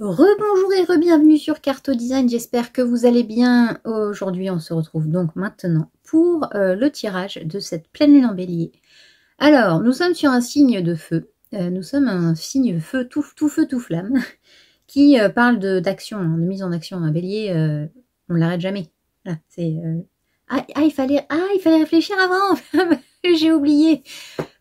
Rebonjour et re-bienvenue sur Carto Design, j'espère que vous allez bien. Aujourd'hui on se retrouve donc maintenant pour le tirage de cette pleine lune en bélier. Alors nous sommes sur un signe de feu, nous sommes un signe feu, tout feu tout flamme, qui parle d'action, de mise en action. Un bélier, on ne l'arrête jamais. Voilà, c'est il fallait réfléchir avant, j'ai oublié.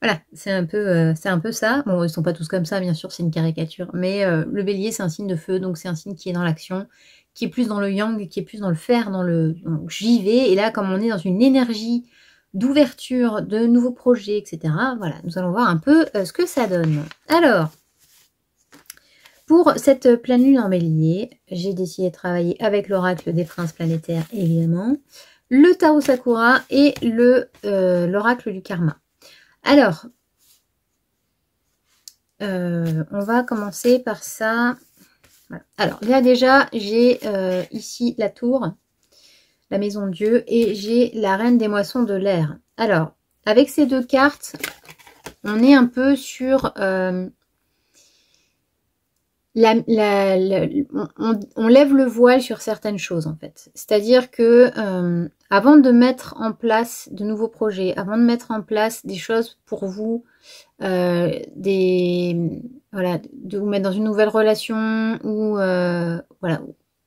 Voilà, c'est un peu ça. Bon, ils sont pas tous comme ça, bien sûr, c'est une caricature. Mais le bélier, c'est un signe de feu, donc c'est un signe qui est dans l'action, qui est plus dans le yang, qui est plus dans le faire, donc j'y vais. Et là, comme on est dans une énergie d'ouverture, de nouveaux projets, etc., voilà, nous allons voir un peu ce que ça donne. Alors, pour cette pleine lune en bélier, j'ai décidé de travailler avec l'oracle des princes planétaires, évidemment, le Tao Sakura et l'oracle du karma. Alors, on va commencer par ça. Voilà. Alors, là déjà, j'ai ici la tour, la maison de Dieu, et j'ai la reine des moissons de l'air. Alors, avec ces deux cartes, on est un peu sur... on lève le voile sur certaines choses, en fait. C'est-à-dire que avant de mettre en place de nouveaux projets, avant de mettre en place des choses pour vous, voilà, de vous mettre dans une nouvelle relation ou voilà,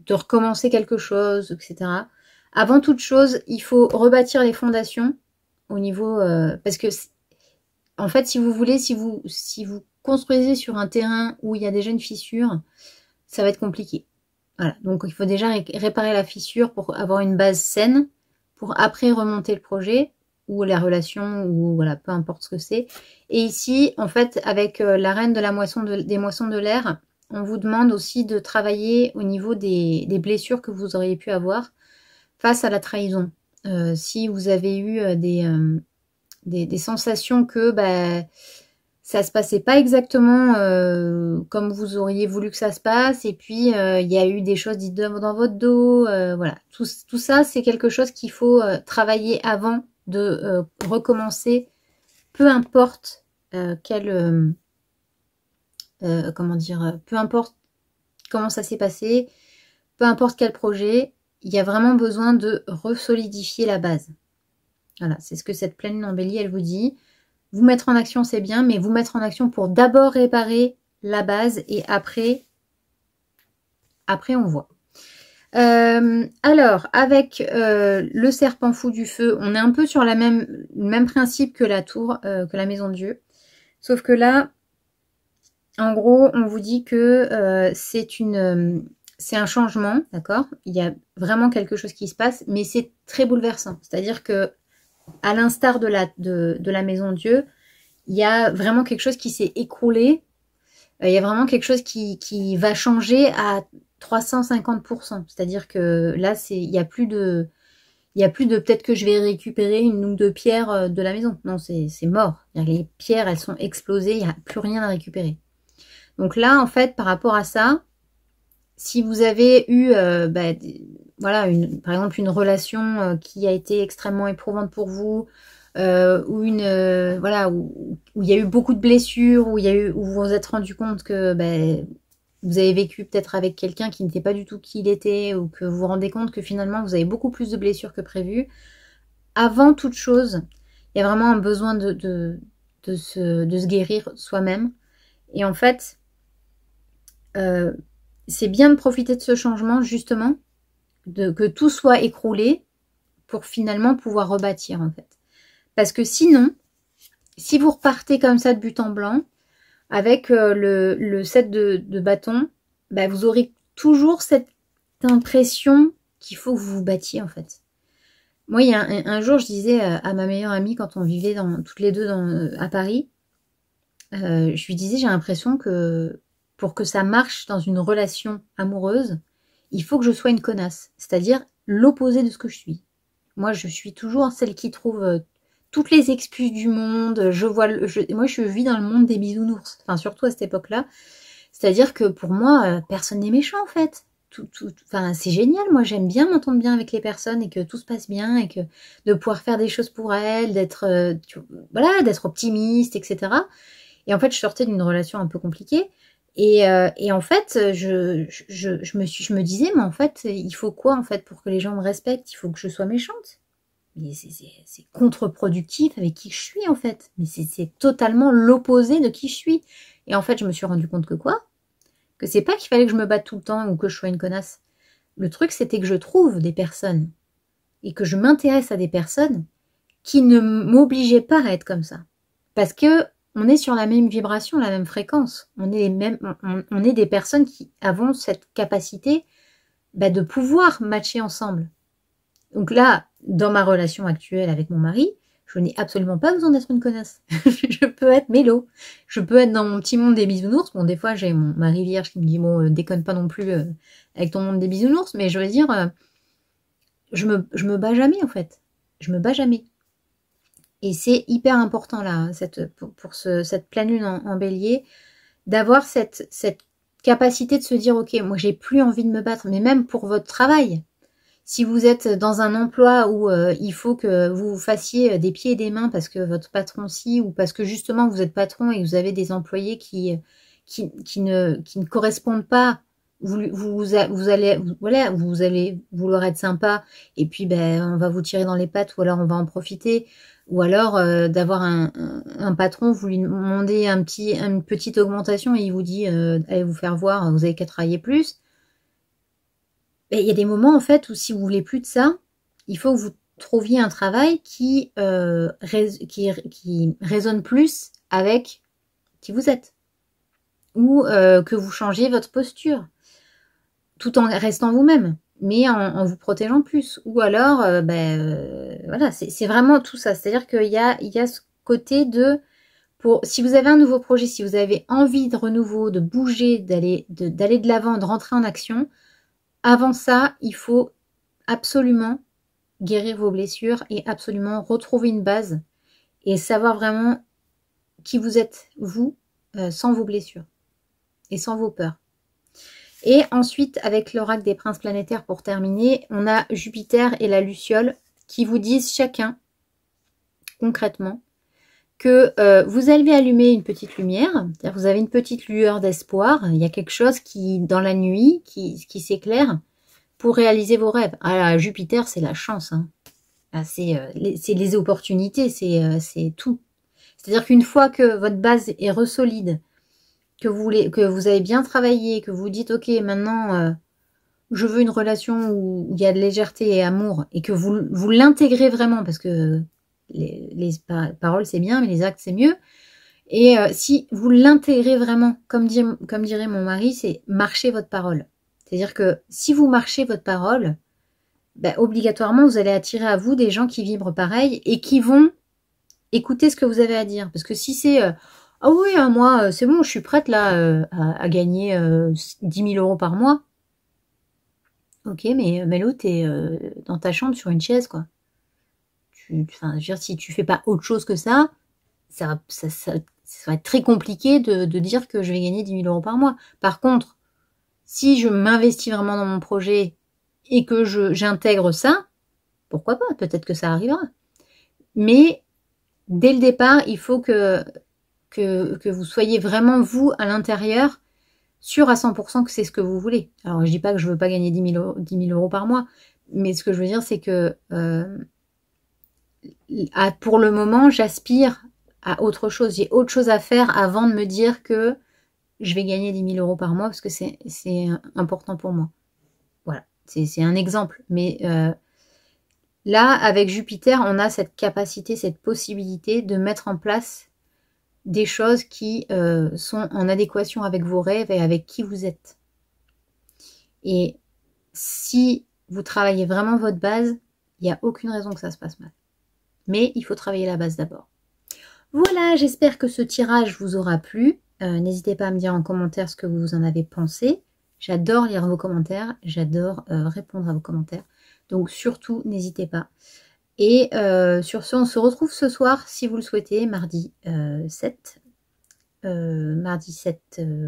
de recommencer quelque chose, etc. Avant toute chose, il faut rebâtir les fondations au niveau... parce que, en fait, si vous voulez, si vous construisez sur un terrain où il y a déjà une fissure, ça va être compliqué. Voilà, donc il faut déjà réparer la fissure pour avoir une base saine, pour après remonter le projet ou la relation, ou voilà, peu importe ce que c'est. Et ici, en fait, avec la reine de la moisson des moissons de l'air, on vous demande aussi de travailler au niveau des blessures que vous auriez pu avoir face à la trahison. Si vous avez eu des sensations que ça se passait pas exactement comme vous auriez voulu que ça se passe, et puis il y a eu des choses dites dans votre dos, voilà, tout ça c'est quelque chose qu'il faut travailler avant de recommencer, peu importe comment dire, peu importe comment ça s'est passé, peu importe quel projet, il y a vraiment besoin de resolidifier la base. Voilà, c'est ce que cette pleine lune en bélier elle vous dit. Vous mettre en action, c'est bien, mais vous mettre en action pour d'abord réparer la base et après on voit. Alors, avec le serpent fou du feu, on est un peu sur le même principe que la tour, que la maison de Dieu. Sauf que là, en gros, on vous dit que c'est un changement, d'accord? Il y a vraiment quelque chose qui se passe, mais c'est très bouleversant. C'est-à-dire que, à l'instar de la maison de Dieu, il y a vraiment quelque chose qui s'est écroulé. Il y a vraiment quelque chose qui va changer à 350%. C'est-à-dire que là, il y a plus de peut-être que je vais récupérer une ou deux pierres de la maison. Non, c'est mort. Les pierres, elles sont explosées, il n'y a plus rien à récupérer. Donc là, en fait, par rapport à ça, si vous avez eu voilà, par exemple une relation qui a été extrêmement éprouvante pour vous, ou voilà, où il y a eu beaucoup de blessures, où vous vous êtes rendu compte que vous avez vécu peut-être avec quelqu'un qui n'était pas du tout qui il était, ou que vous vous rendez compte que finalement vous avez beaucoup plus de blessures que prévu. Avant toute chose, il y a vraiment un besoin de se guérir soi-même. Et en fait, c'est bien de profiter de ce changement, justement, que tout soit écroulé pour finalement pouvoir rebâtir, en fait. Parce que sinon, si vous repartez comme ça de but en blanc, avec le set de bâtons, vous aurez toujours cette impression qu'il faut que vous vous battiez, en fait. Moi, il y a un jour, je disais à ma meilleure amie, quand on vivait toutes les deux à Paris, je lui disais, j'ai l'impression que pour que ça marche dans une relation amoureuse, il faut que je sois une connasse, c'est-à-dire l'opposé de ce que je suis. Moi, je suis toujours celle qui trouve toutes les excuses du monde. Moi, je vis dans le monde des bisounours, enfin surtout à cette époque-là. C'est-à-dire que pour moi, personne n'est méchant en fait. Enfin, c'est génial. Moi, j'aime bien m'entendre bien avec les personnes et que tout se passe bien et que de pouvoir faire des choses pour elles, d'être optimiste, etc. Et en fait, je sortais d'une relation un peu compliquée. Et en fait, je me disais, mais en fait, il faut quoi en fait pour que les gens me respectent? Il faut que je sois méchante. Mais c'est contre-productif avec qui je suis en fait. Mais c'est totalement l'opposé de qui je suis. Et en fait, je me suis rendu compte que quoi? Que c'est pas qu'il fallait que je me batte tout le temps ou que je sois une connasse. Le truc, c'était que je trouve des personnes et que je m'intéresse à des personnes qui ne m'obligeaient pas à être comme ça. Parce que on est sur la même vibration, la même fréquence. On est on est des personnes qui avons cette capacité de pouvoir matcher ensemble. Donc là, dans ma relation actuelle avec mon mari, je n'ai absolument pas besoin d'être une connasse. Je peux être mélo. Je peux être dans mon petit monde des bisounours. Bon, des fois, j'ai mon mari vierge qui me dit, bon, déconne pas non plus avec ton monde des bisounours, mais je veux dire, je me bats jamais, en fait. Je me bats jamais. Et c'est hyper important, là, pour cette pleine lune en bélier, d'avoir cette capacité de se dire, ok, moi, j'ai plus envie de me battre, mais même pour votre travail. Si vous êtes dans un emploi où il faut que vous fassiez des pieds et des mains parce que votre patron ou parce que justement vous êtes patron et que vous avez des employés qui ne correspondent pas, vous allez vouloir être sympa et puis on va vous tirer dans les pattes ou alors on va en profiter ou alors d'avoir un patron, vous lui demandez une petite augmentation et il vous dit allez vous faire voir, vous avez qu'à travailler plus. Il y a des moments en fait où si vous voulez plus de ça, il faut que vous trouviez un travail qui résonne plus avec qui vous êtes. Ou que vous changiez votre posture, tout en restant vous-même, mais en vous protégeant plus. Ou alors, voilà, c'est vraiment tout ça. C'est-à-dire qu'il y a ce côté si vous avez un nouveau projet, si vous avez envie de renouveau, de bouger, d'aller de l'avant, de rentrer en action, avant ça, il faut absolument guérir vos blessures et absolument retrouver une base et savoir vraiment qui vous êtes, vous, sans vos blessures et sans vos peurs. Et ensuite, avec l'oracle des princes planétaires pour terminer, on a Jupiter et la Luciole qui vous disent chacun, concrètement, que vous allez allumer une petite lumière, c'est-à-dire vous avez une petite lueur d'espoir, il y a quelque chose qui, dans la nuit, qui s'éclaire pour réaliser vos rêves. Ah, Jupiter, c'est la chance. Hein. Ah, c'est les opportunités, c'est tout. C'est-à-dire qu'une fois que votre base est resolide, que vous avez bien travaillé, que vous dites, ok, maintenant, je veux une relation où il y a de légèreté et amour, et que vous l'intégrez vraiment, parce que les paroles, c'est bien, mais les actes, c'est mieux. Et si vous l'intégrez vraiment, comme dirait mon mari, c'est marcher votre parole. C'est-à-dire que si vous marchez votre parole, obligatoirement, vous allez attirer à vous des gens qui vibrent pareil et qui vont écouter ce que vous avez à dire. Parce que si c'est ah oui, moi, c'est bon, je suis prête là à gagner 10 000 € par mois. Ok, mais Mélo, t'es dans ta chambre sur une chaise, quoi. Je veux dire, si tu fais pas autre chose que ça va être très compliqué de dire que je vais gagner 10 000 € par mois. Par contre, si je m'investis vraiment dans mon projet et que j'intègre ça, pourquoi pas? Peut-être que ça arrivera. Mais dès le départ, il faut que vous soyez vraiment, vous, à l'intérieur, sûr à 100% que c'est ce que vous voulez. Alors, je dis pas que je veux pas gagner 10 000 € par mois, mais ce que je veux dire, c'est que pour le moment, j'aspire à autre chose. J'ai autre chose à faire avant de me dire que je vais gagner 10 000 € par mois parce que c'est important pour moi. Voilà, c'est un exemple. Mais là, avec Jupiter, on a cette capacité, cette possibilité de mettre en place des choses qui sont en adéquation avec vos rêves et avec qui vous êtes. Et si vous travaillez vraiment votre base, il n'y a aucune raison que ça se passe mal. Mais il faut travailler la base d'abord. Voilà, j'espère que ce tirage vous aura plu. N'hésitez pas à me dire en commentaire ce que vous en avez pensé. J'adore lire vos commentaires, j'adore répondre à vos commentaires. Donc surtout, n'hésitez pas. Et sur ce, on se retrouve ce soir, si vous le souhaitez, mardi 7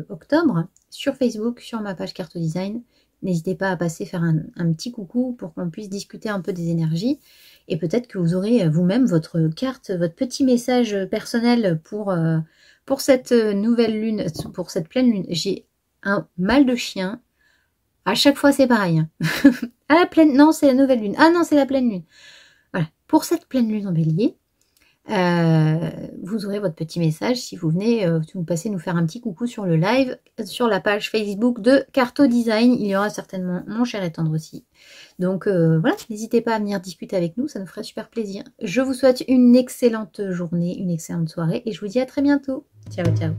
octobre, sur Facebook, sur ma page Carte Design. N'hésitez pas à passer faire un petit coucou pour qu'on puisse discuter un peu des énergies. Et peut-être que vous aurez vous-même votre carte, votre petit message personnel pour pour cette nouvelle lune, pour cette pleine lune, j'ai un mal de chien. À chaque fois, c'est pareil. À la pleine, non, c'est la nouvelle lune. Ah non, c'est la pleine lune. Voilà. Pour cette pleine lune en bélier, vous aurez votre petit message si vous venez, si vous passez nous faire un petit coucou sur le live, sur la page Facebook de Carto Design. Il y aura certainement mon cher et tendre aussi. Donc voilà, n'hésitez pas à venir discuter avec nous, ça nous ferait super plaisir. Je vous souhaite une excellente journée, une excellente soirée et je vous dis à très bientôt. Ciao, ciao.